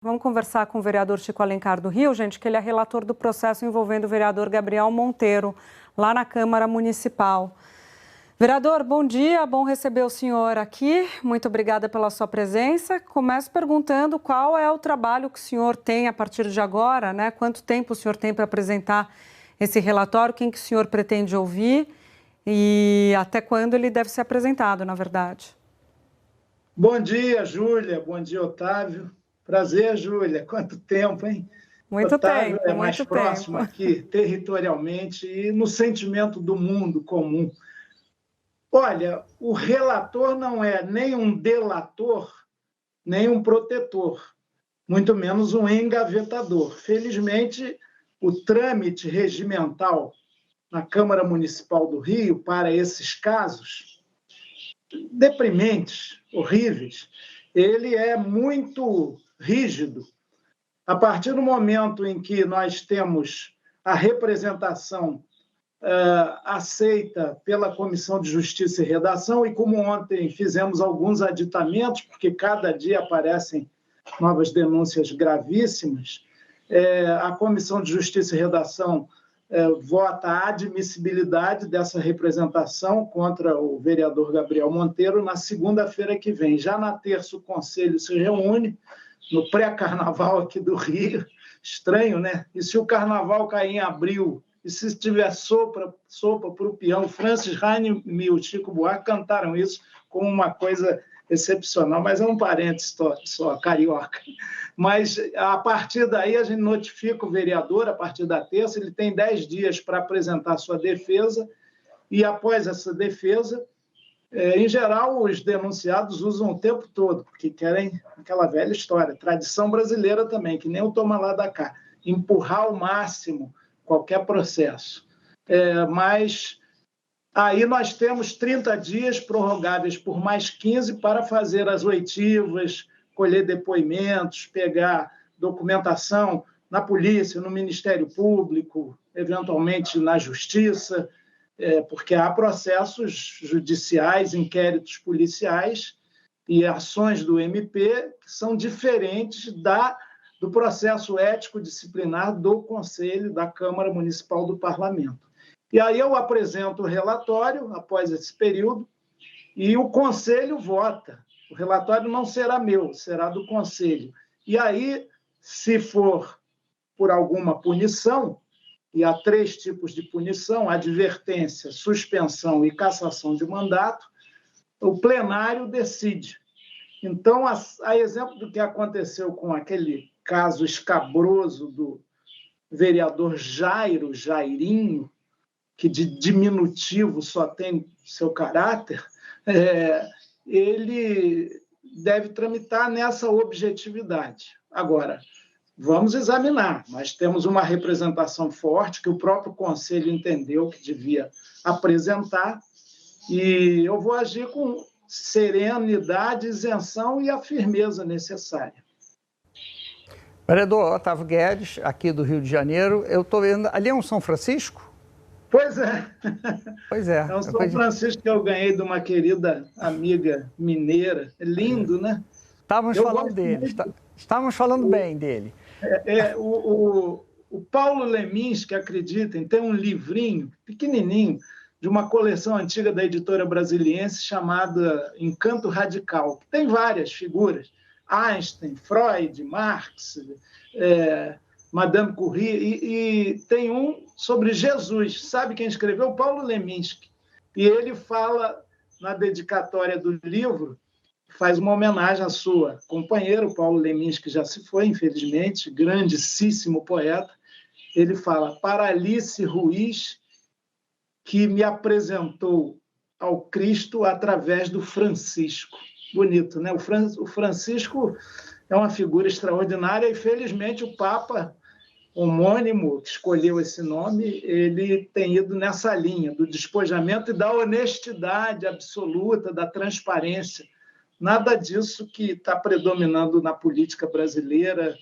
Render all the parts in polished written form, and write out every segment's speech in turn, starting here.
Vamos conversar com o vereador Chico Alencar do Rio, gente, que ele é relator do processo envolvendo o vereador Gabriel Monteiro, lá na Câmara Municipal. Vereador, bom dia, bom receber o senhor aqui. Muito obrigada pela sua presença. Começo perguntando qual é o trabalho que o senhor tem a partir de agora, né? Quanto tempo o senhor tem para apresentar esse relatório, quem que o senhor pretende ouvir e até quando ele deve ser apresentado, na verdade. Bom dia, Júlia. Bom dia, Otávio. Prazer, Júlia. Quanto tempo, hein? Muito Otávio tempo, é mais muito próximo tempo. aqui, territorialmente e no sentimento do mundo comum. Olha, o relator não é nem um delator, nem um protetor, muito menos um engavetador. Felizmente, o trâmite regimental na Câmara Municipal do Rio para esses casos deprimentes, horríveis, ele é muito rígido. A partir do momento em que nós temos a representação aceita pela Comissão de Justiça e Redação, e como ontem fizemos alguns aditamentos, porque cada dia aparecem novas denúncias gravíssimas, a Comissão de Justiça e Redação vota a admissibilidade dessa representação contra o vereador Gabriel Monteiro na segunda-feira que vem. Já na terça, o Conselho se reúne, no pré-carnaval aqui do Rio. Estranho, né? E se o carnaval cair em abril, e se tiver sopa para o peão, Francis Heine e o Chico Buarque cantaram isso como uma coisa excepcional, mas é um parênteses só, carioca. Mas, a partir daí, a gente notifica o vereador, a partir da terça, ele tem 10 dias para apresentar sua defesa, e após essa defesa, em geral, os denunciados usam o tempo todo, porque querem aquela velha história, tradição brasileira também, que nem o toma lá da cá, empurrar ao máximo qualquer processo. Mas aí nós temos 30 dias prorrogáveis por mais 15 para fazer as oitivas, colher depoimentos, pegar documentação na polícia, no Ministério Público, eventualmente na Justiça, porque há processos judiciais, inquéritos policiais e ações do MP que são diferentes do processo ético-disciplinar do Conselho da Câmara Municipal do Parlamento. E aí eu apresento o relatório após esse período e o Conselho vota. O relatório não será meu, será do Conselho. E aí, se for por alguma punição, e há 3 tipos de punição, advertência, suspensão e cassação de mandato, o plenário decide. Então, a exemplo do que aconteceu com aquele caso escabroso do vereador Jairinho, que de diminutivo só tem seu caráter, ele deve tramitar nessa objetividade. Agora, vamos examinar. Nós temos uma representação forte que o próprio Conselho entendeu que devia apresentar e eu vou agir com serenidade, isenção e a firmeza necessária. Vereador Otávio Guedes, aqui do Rio de Janeiro, eu estou vendo... Ali é um São Francisco? Pois é. Pois é. É um São Francisco que eu ganhei de uma querida amiga mineira. É lindo, né? Estávamos falando dele. Estávamos falando bem dele. O Paulo Leminski, acreditem, tem um livrinho pequenininho de uma coleção antiga da editora brasiliense chamada Encanto Radical, que tem várias figuras, Einstein, Freud, Marx, Madame Curie, e tem um sobre Jesus. Sabe quem escreveu? Paulo Leminski. E ele fala, na dedicatória do livro, faz uma homenagem à sua companheira, o Paulo Leminski, que já se foi, infelizmente, grandíssimo poeta. Ele fala, para Alice Ruiz, que me apresentou ao Cristo através do Francisco. Bonito, né? O Francisco é uma figura extraordinária e, felizmente, o Papa homônimo, que escolheu esse nome, ele tem ido nessa linha do despojamento e da honestidade absoluta, da transparência. Nada disso que está predominando na política brasileira,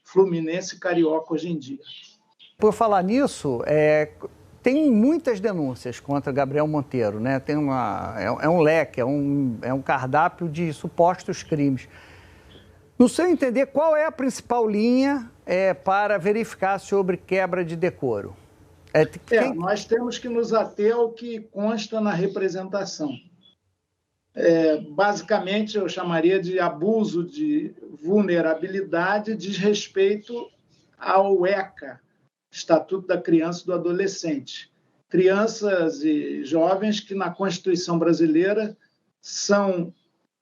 fluminense e carioca hoje em dia. Por falar nisso, tem muitas denúncias contra Gabriel Monteiro, né? Tem um leque, é um cardápio de supostos crimes. No seu entender, qual é a principal linha para verificar sobre quebra de decoro? Nós temos que nos ater ao que consta na representação. Basicamente, eu chamaria de abuso de vulnerabilidade, desrespeito ao ECA, Estatuto da Criança e do Adolescente. Crianças e jovens que na Constituição brasileira são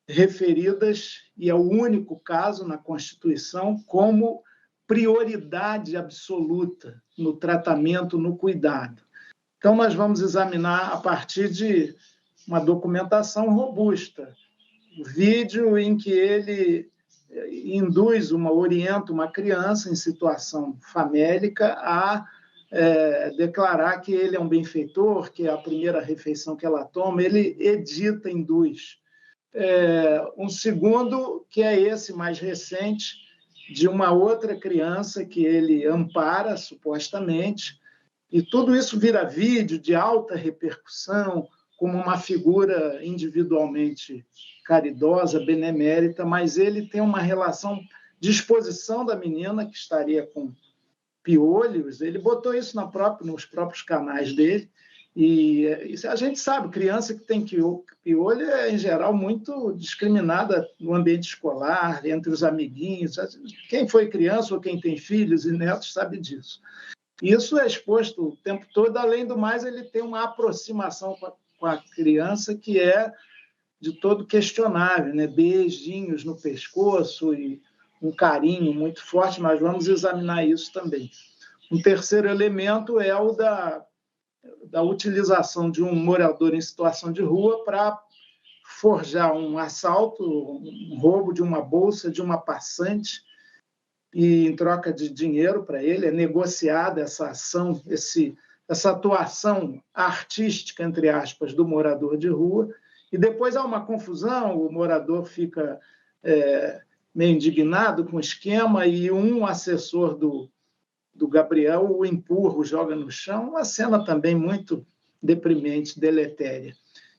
referidas, e é o único caso na Constituição, como prioridade absoluta no tratamento, no cuidado. Então, nós vamos examinar a partir de uma documentação robusta, o vídeo em que ele orienta uma criança em situação famélica a declarar que ele é um benfeitor, que é a primeira refeição que ela toma, ele induz. Um segundo, que é esse mais recente, de uma outra criança que ele ampara, supostamente, e tudo isso vira vídeo de alta repercussão, como uma figura individualmente caridosa, benemérita, mas ele tem uma relação de exposição da menina, que estaria com piolhos, ele botou isso nos próprios canais dele, e a gente sabe, criança que tem piolho é, em geral, muito discriminada no ambiente escolar, entre os amiguinhos. Quem foi criança ou quem tem filhos e netos sabe disso. Isso é exposto o tempo todo. Além do mais, ele tem uma aproximação com a criança que é de todo questionável, né? Beijinhos no pescoço e um carinho muito forte. Nós vamos examinar isso também. Um terceiro elemento é o da utilização de um morador em situação de rua para forjar um assalto, um roubo de uma bolsa de uma passante, e em troca de dinheiro para ele é negociada essa ação, essa atuação artística, entre aspas, do morador de rua, e depois há uma confusão, o morador fica meio indignado com o esquema, e um assessor do Gabriel o empurra, o joga no chão, uma cena também muito deprimente, deletéria.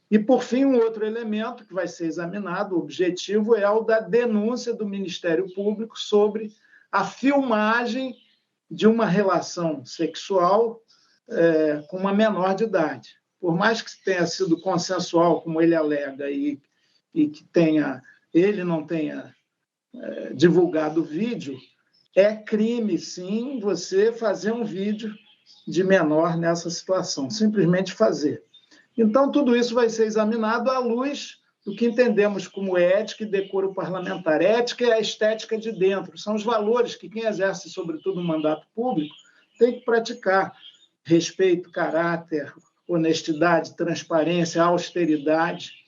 E, por fim, um outro elemento que vai ser examinado, o objetivo é o da denúncia do Ministério Público sobre a filmagem de uma relação sexual com uma menor de idade. Por mais que tenha sido consensual, como ele alega, e que ele não tenha divulgado o vídeo, é crime, sim, você fazer um vídeo de menor nessa situação, simplesmente fazer. Então, tudo isso vai ser examinado à luz do que entendemos como ética e decoro parlamentar. Ética é a estética de dentro, são os valores que quem exerce, sobretudo, o mandato público tem que praticar. Respeito, caráter, honestidade, transparência, austeridade.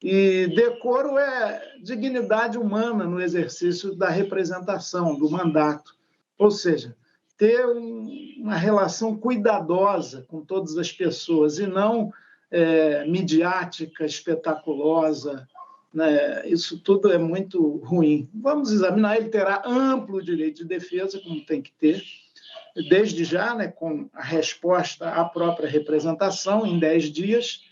E decoro é dignidade humana no exercício da representação, do mandato. Ou seja, ter uma relação cuidadosa com todas as pessoas e não midiática, espetaculosa, né? Isso tudo é muito ruim. Vamos examinar, ele terá amplo direito de defesa, como tem que ter, desde já, né, com a resposta à própria representação, em 10 dias,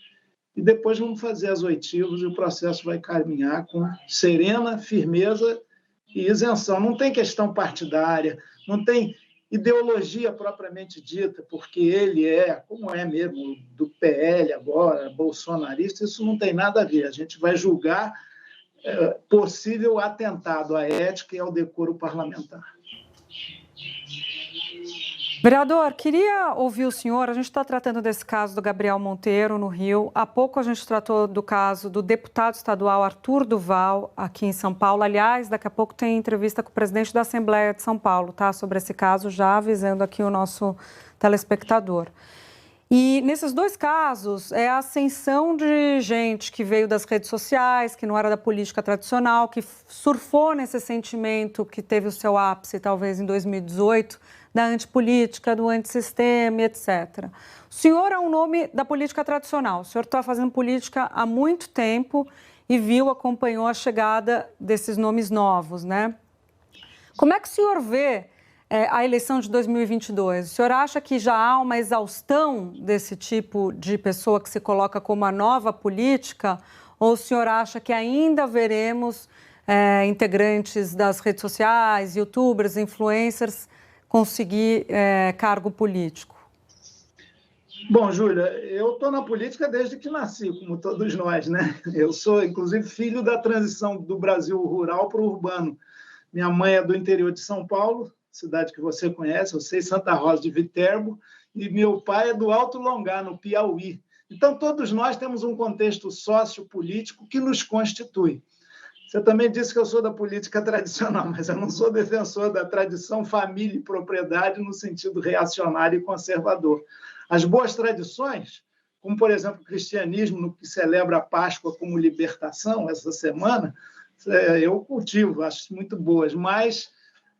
e depois vamos fazer as oitivas e o processo vai caminhar com serena firmeza e isenção. Não tem questão partidária, não tem ideologia propriamente dita, porque ele como é mesmo, do PL agora, bolsonarista, isso não tem nada a ver. A gente vai julgar possível atentado à ética e ao decoro parlamentar. Vereador, queria ouvir o senhor. A gente está tratando desse caso do Gabriel Monteiro, no Rio. Há pouco a gente tratou do caso do deputado estadual Arthur Duval, aqui em São Paulo. Aliás, daqui a pouco tem entrevista com o presidente da Assembleia de São Paulo, tá? Sobre esse caso, já avisando aqui o nosso telespectador. E nesses dois casos, é a ascensão de gente que veio das redes sociais, que não era da política tradicional, que surfou nesse sentimento que teve o seu ápice, talvez, em 2018, da antipolítica, do antissistema, etc. O senhor é um nome da política tradicional. O senhor está fazendo política há muito tempo e acompanhou a chegada desses nomes novos, né? Como é que o senhor vê a eleição de 2022? O senhor acha que já há uma exaustão desse tipo de pessoa que se coloca como a nova política? Ou o senhor acha que ainda veremos integrantes das redes sociais, youtubers, influencers, conseguir cargo político? Bom, Júlia, eu estou na política desde que nasci, como todos nós, né? Eu sou, inclusive, filho da transição do Brasil rural para o urbano. Minha mãe é do interior de São Paulo, cidade que você conhece, eu sei, Santa Rosa de Viterbo, e meu pai é do Alto Longá, no Piauí. Então, todos nós temos um contexto sociopolítico que nos constitui. Você também disse que eu sou da política tradicional, mas eu não sou defensor da tradição família e propriedade no sentido reacionário e conservador. As boas tradições, como, por exemplo, o cristianismo, no que celebra a Páscoa como libertação, essa semana, eu cultivo, acho muito boas, mas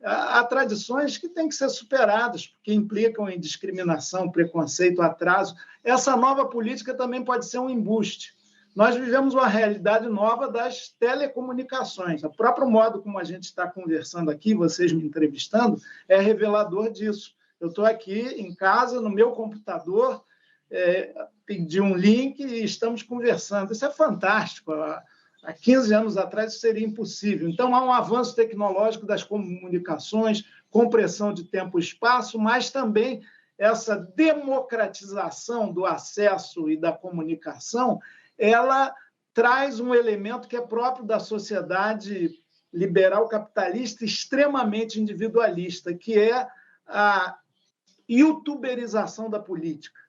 há tradições que têm que ser superadas, porque implicam em discriminação, preconceito, atraso. Essa nova política também pode ser um embuste. Nós vivemos uma realidade nova das telecomunicações. O próprio modo como a gente está conversando aqui, vocês me entrevistando, é revelador disso. Eu estou aqui em casa, no meu computador, pedi um link e estamos conversando. Isso é fantástico. Há 15 anos atrás isso seria impossível. Então, há um avanço tecnológico das comunicações, compressão de tempo e espaço, mas também essa democratização do acesso e da comunicação, ela traz um elemento que é próprio da sociedade liberal capitalista extremamente individualista, que é a youtuberização da política,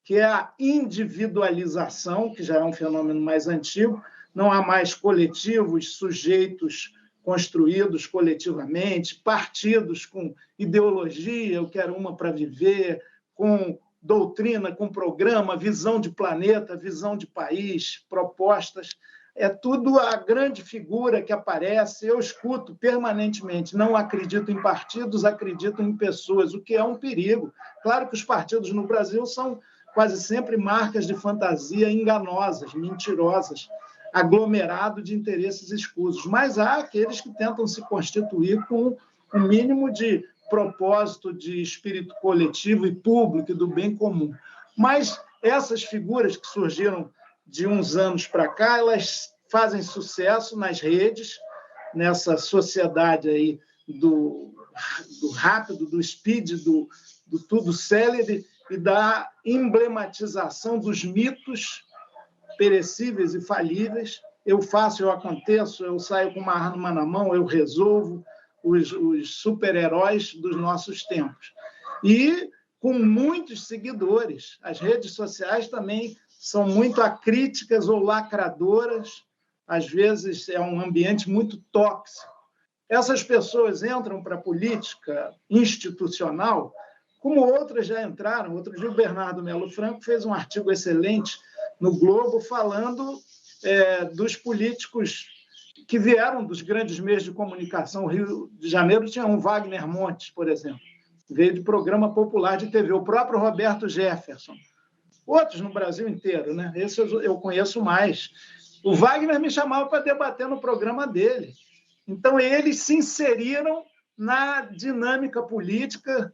que é a individualização, que já é um fenômeno mais antigo. Não há mais coletivos, sujeitos construídos coletivamente, partidos com ideologia, eu quero uma para viver, com doutrina, com programa, visão de planeta, visão de país, propostas. É tudo a grande figura que aparece. Eu escuto permanentemente, não acredito em partidos, acredito em pessoas, o que é um perigo. Claro que os partidos no Brasil são quase sempre marcas de fantasia enganosas, mentirosas, aglomerado de interesses escusos, mas há aqueles que tentam se constituir com um mínimo de propósito, de espírito coletivo e público e do bem comum. Mas essas figuras que surgiram de uns anos para cá, elas fazem sucesso nas redes, nessa sociedade aí do rápido, do speed, do tudo célere e da emblematização dos mitos perecíveis e falíveis. Eu faço, eu aconteço, eu saio com uma arma na mão, eu resolvo, os super-heróis dos nossos tempos. E com muitos seguidores. As redes sociais também são muito acríticas ou lacradoras, às vezes é um ambiente muito tóxico. Essas pessoas entram para a política institucional, como outras já entraram. Outro dia o Bernardo Melo Franco fez um artigo excelente no Globo falando dos políticos que vieram dos grandes meios de comunicação. O Rio de Janeiro tinha um Wagner Montes, por exemplo, veio de programa popular de TV, o próprio Roberto Jefferson, outros no Brasil inteiro, né? Esse eu conheço mais. O Wagner me chamava para debater no programa dele. Então, eles se inseriram na dinâmica política.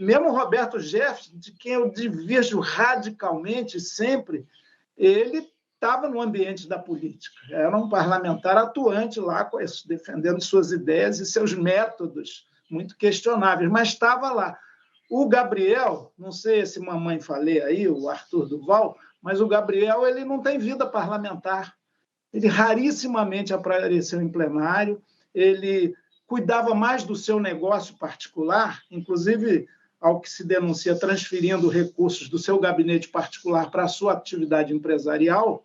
Mesmo o Roberto Jefferson, de quem eu divirjo radicalmente sempre, ele estava no ambiente da política. Era um parlamentar atuante lá, defendendo suas ideias e seus métodos muito questionáveis, mas estava lá. O Gabriel, não sei se mamãe falei aí, o Arthur Duval, mas o Gabriel ele não tem vida parlamentar. Ele rarissimamente apareceu em plenário, ele cuidava mais do seu negócio particular, inclusive, ao que se denuncia, transferindo recursos do seu gabinete particular para a sua atividade empresarial,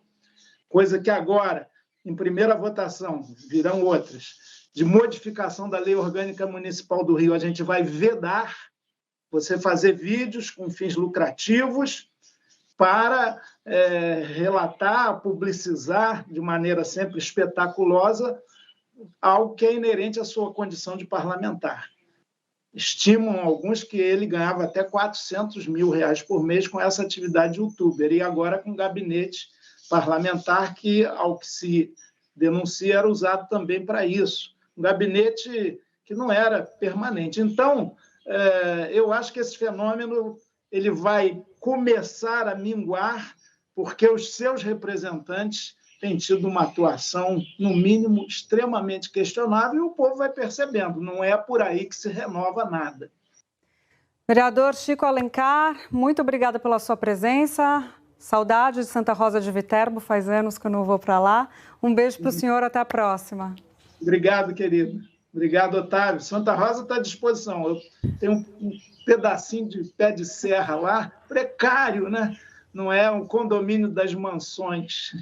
coisa que agora, em primeira votação, virão outras, de modificação da Lei Orgânica Municipal do Rio, a gente vai vedar você fazer vídeos com fins lucrativos para relatar, publicizar de maneira sempre espetaculosa algo que é inerente à sua condição de parlamentar. Estimam alguns que ele ganhava até R$400 mil por mês com essa atividade youtuber, e agora com gabinete parlamentar que, ao que se denuncia, era usado também para isso. Um gabinete que não era permanente. Então, eu acho que esse fenômeno ele vai começar a minguar porque os seus representantes tem tido uma atuação, no mínimo, extremamente questionável, e o povo vai percebendo, não é por aí que se renova nada. Vereador Chico Alencar, muito obrigada pela sua presença. Saudade de Santa Rosa de Viterbo, faz anos que eu não vou para lá. Um beijo para o senhor, até a próxima. Obrigado, querido. Obrigado, Otávio. Santa Rosa está à disposição. Eu tenho um pedacinho de pé de serra lá, precário, né? Não é um condomínio das mansões,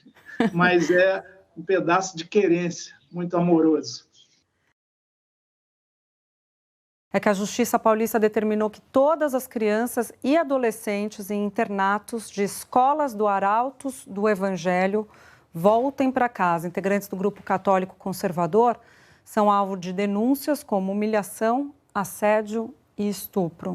mas é um pedaço de querência, muito amoroso. É que a Justiça Paulista determinou que todas as crianças e adolescentes em internatos de escolas do Arautos do Evangelho voltem para casa. Integrantes do grupo católico conservador são alvo de denúncias como humilhação, assédio e estupro.